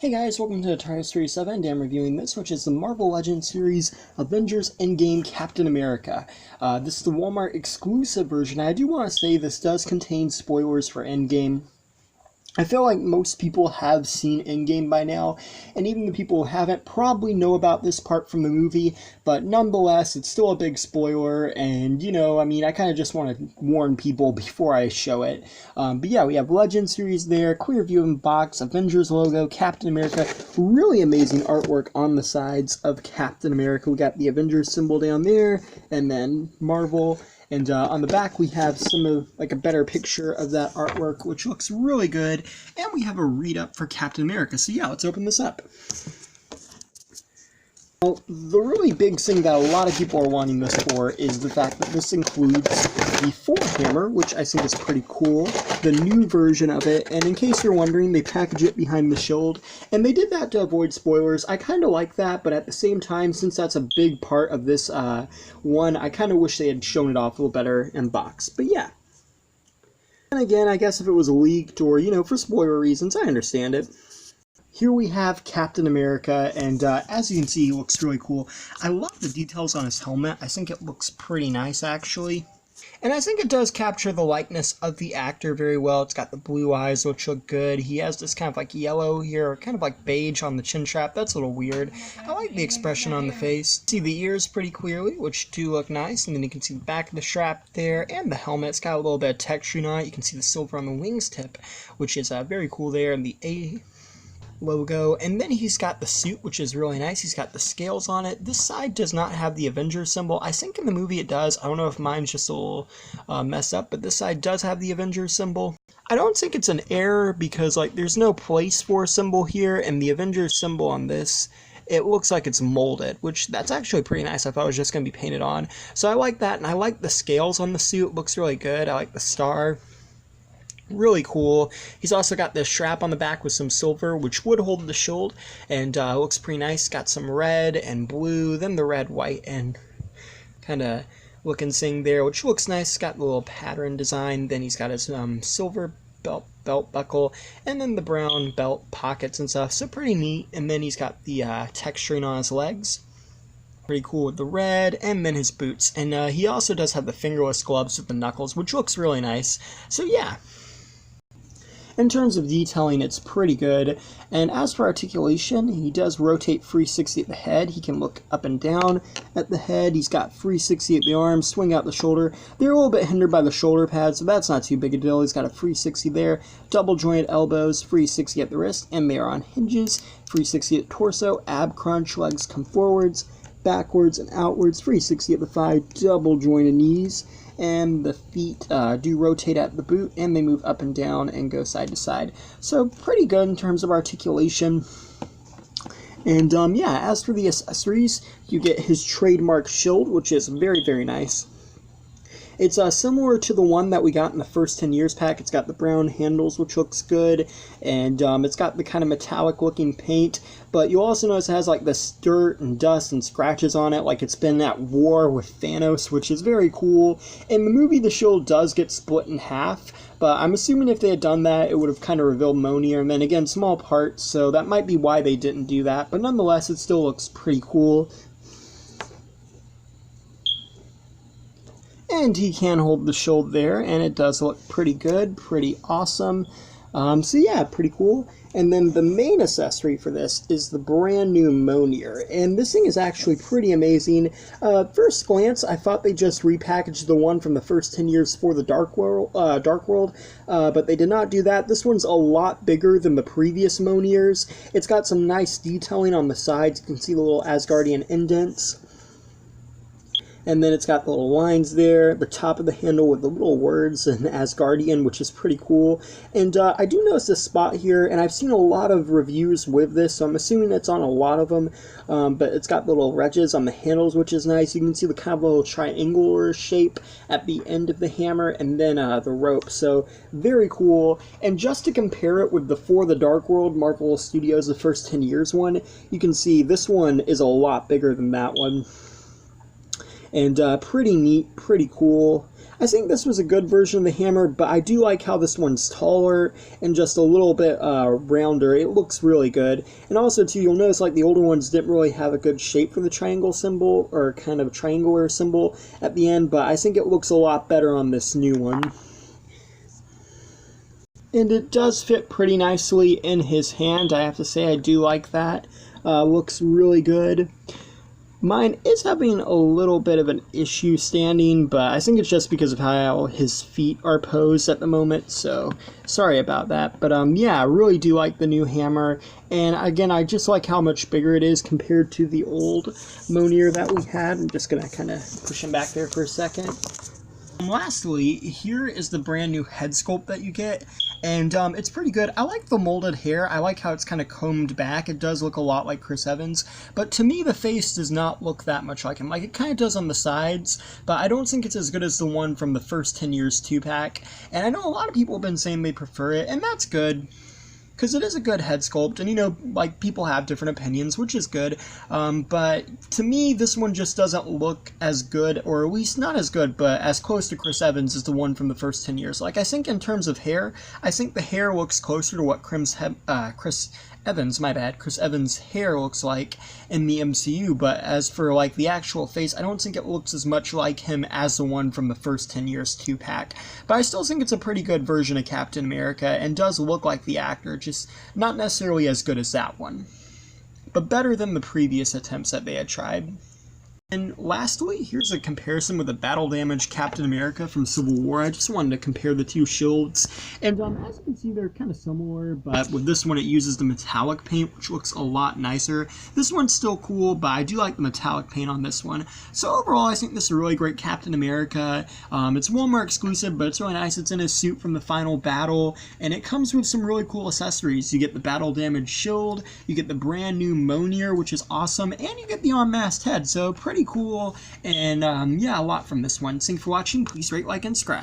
Hey guys, welcome to Tire Series 7. Today I'm reviewing this, which is the Marvel Legends series Avengers Endgame Captain America. This is the Walmart exclusive version. I do want to say this does contain spoilers for Endgame. I feel like most people have seen Endgame by now, and even the people who haven't probably know about this part from the movie, but nonetheless, it's still a big spoiler, and, I kind of just want to warn people before I show it. But yeah, we have Legend series there, clear view in box, Avengers logo, Captain America, really amazing artwork on the sides of Captain America. We got the Avengers symbol down there, and then Marvel. And on the back, we have a better picture of that artwork, which looks really good. And we have a read-up for Captain America. So yeah, let's open this up. Well, the really big thing that a lot of people are wanting this for is the fact that this includes the Thor hammer, which I think is pretty cool, the new version of it, and in case you're wondering, they package it behind the shield, and they did that to avoid spoilers. I kind of like that, but at the same time, since that's a big part of this one, I kind of wish they had shown it off a little better in box. But yeah. And again, I guess if it was leaked or, for spoiler reasons, I understand it. Here we have Captain America, and as you can see, he looks really cool. I love the details on his helmet. I think it looks pretty nice, actually. And I think it does capture the likeness of the actor very well. It's got the blue eyes, which look good. He has this kind of like yellow here, kind of like beige on the chin strap. That's a little weird. I like the expression on the face. See the ears pretty clearly, which do look nice. And then you can see the back of the strap there, and the helmet. It's got a little bit of texturing on it. You can see the silver on the wings tip, which is very cool there. And the A logo, and then he's got the suit, which is really nice. He's got the scales on it. This side does not have the Avengers symbol. I think in the movie it does. I don't know if mine's just a little messed up, but this side does have the Avengers symbol. I don't think it's an error because there's no place for a symbol here, and the Avengers symbol on this, it looks like it's molded, which that's actually pretty nice. I thought it was just going to be painted on. So I like that, and I like the scales on the suit. It looks really good. I like the star. Really cool. He's also got this strap on the back with some silver, which would hold the shield, and looks pretty nice. Got some red and blue, then the red, white, and kind of looking thing there, which looks nice. Got the little pattern design. Then he's got his silver belt buckle, and then the brown belt pockets and stuff. So pretty neat. And then he's got the texturing on his legs. Pretty cool with the red, and then his boots. And he also does have the fingerless gloves with the knuckles, which looks really nice. So yeah. In terms of detailing, it's pretty good, and as for articulation, he does rotate 360 at the head. He can look up and down at the head. He's got 360 at the arms, swing out the shoulder. They're a little bit hindered by the shoulder pads, so that's not too big a deal. He's got a 360 there, double jointed elbows, 360 at the wrist, and they are on hinges. 360 at torso, ab crunch, legs come forwards, backwards, and outwards. 360 at the thigh, double jointed knees. And the feet do rotate at the boot, and they move up and down and go side to side. So pretty good in terms of articulation. And yeah, as for the accessories, you get his trademark shield, which is very, very nice. It's similar to the one that we got in the first 10 years pack. It's got the brown handles, which looks good, and it's got the kind of metallic looking paint, but you also notice it has this dirt and dust and scratches on it, like it's been at war with Thanos, which is very cool. In the movie, the shield does get split in half, but I'm assuming if they had done that, it would have kind of revealed Mjolnir, and then again, small parts, so that might be why they didn't do that, but nonetheless, it still looks pretty cool. And he can hold the shield there, and it does look pretty good, pretty awesome. So yeah, pretty cool. And then the main accessory for this is the brand new Mjolnir, and this thing is actually pretty amazing. First glance, I thought they just repackaged the one from the first 10 years for the Dark World, but they did not do that. This one's a lot bigger than the previous Mjolnirs. It's got some nice detailing on the sides. You can see the little Asgardian indents. And then it's got the little lines there, the top of the handle with the little words in Asgardian, which is pretty cool. And I do notice this spot here, and I've seen a lot of reviews with this, so I'm assuming it's on a lot of them. But it's got the little wedges on the handles, which is nice. You can see the kind of little triangular shape at the end of the hammer, and then the rope. So very cool. And just to compare it with the For the Dark World Marvel Studios, the first 10 years one, you can see this one is a lot bigger than that one. And pretty neat, pretty cool. I think this was a good version of the hammer, but I do like how this one's taller and just a little bit rounder. It looks really good. And also, too, you'll notice like the older ones didn't really have a good shape for the triangle symbol, or kind of triangular symbol at the end, but I think it looks a lot better on this new one. And it does fit pretty nicely in his hand. I have to say, I do like that. Looks really good. Mine is having a little bit of an issue standing, but I think it's just because of how his feet are posed at the moment, so sorry about that. But yeah, I really do like the new hammer, and again, I just like how much bigger it is compared to the old Mjolnir that we had. I'm just going to kind of push him back there for a second. And lastly, here is the brand new head sculpt that you get, and it's pretty good. I like the molded hair. I like how it's kind of combed back. It does look a lot like Chris Evans, but to me the face does not look that much like him. Like, it kind of does on the sides, but I don't think it's as good as the one from the first 10 years 2-pack, and I know a lot of people have been saying they prefer it, and that's good. Because it is a good head sculpt, and, you know, like, people have different opinions, which is good, but to me, this one just doesn't look as good, or at least not as good, but as close to Chris Evans as the one from the first 10 years. Like, I think in terms of hair, I think the hair looks closer to what Chris Evans' hair looks like in the MCU, but as for, like, the actual face, I don't think it looks as much like him as the one from the first 10 years 2-pack. But I still think it's a pretty good version of Captain America, and does look like the actor, just not necessarily as good as that one, but better than the previous attempts that they had tried. And lastly, here's a comparison with the battle damage Captain America from Civil War. I just wanted to compare the two shields, and as you can see, they're kind of similar, but with this one it uses the metallic paint, which looks a lot nicer. This one's still cool, but I do like the metallic paint on this one. So overall, I think this is a really great Captain America. It's Walmart exclusive, but it's really nice. It's in his suit from the final battle, and it comes with some really cool accessories. You get the battle damage shield, you get the brand new Mjolnir, which is awesome, and you get the unmasked head, so pretty cool. And yeah, a lot from this one. Thanks for watching. Please rate, like, and subscribe.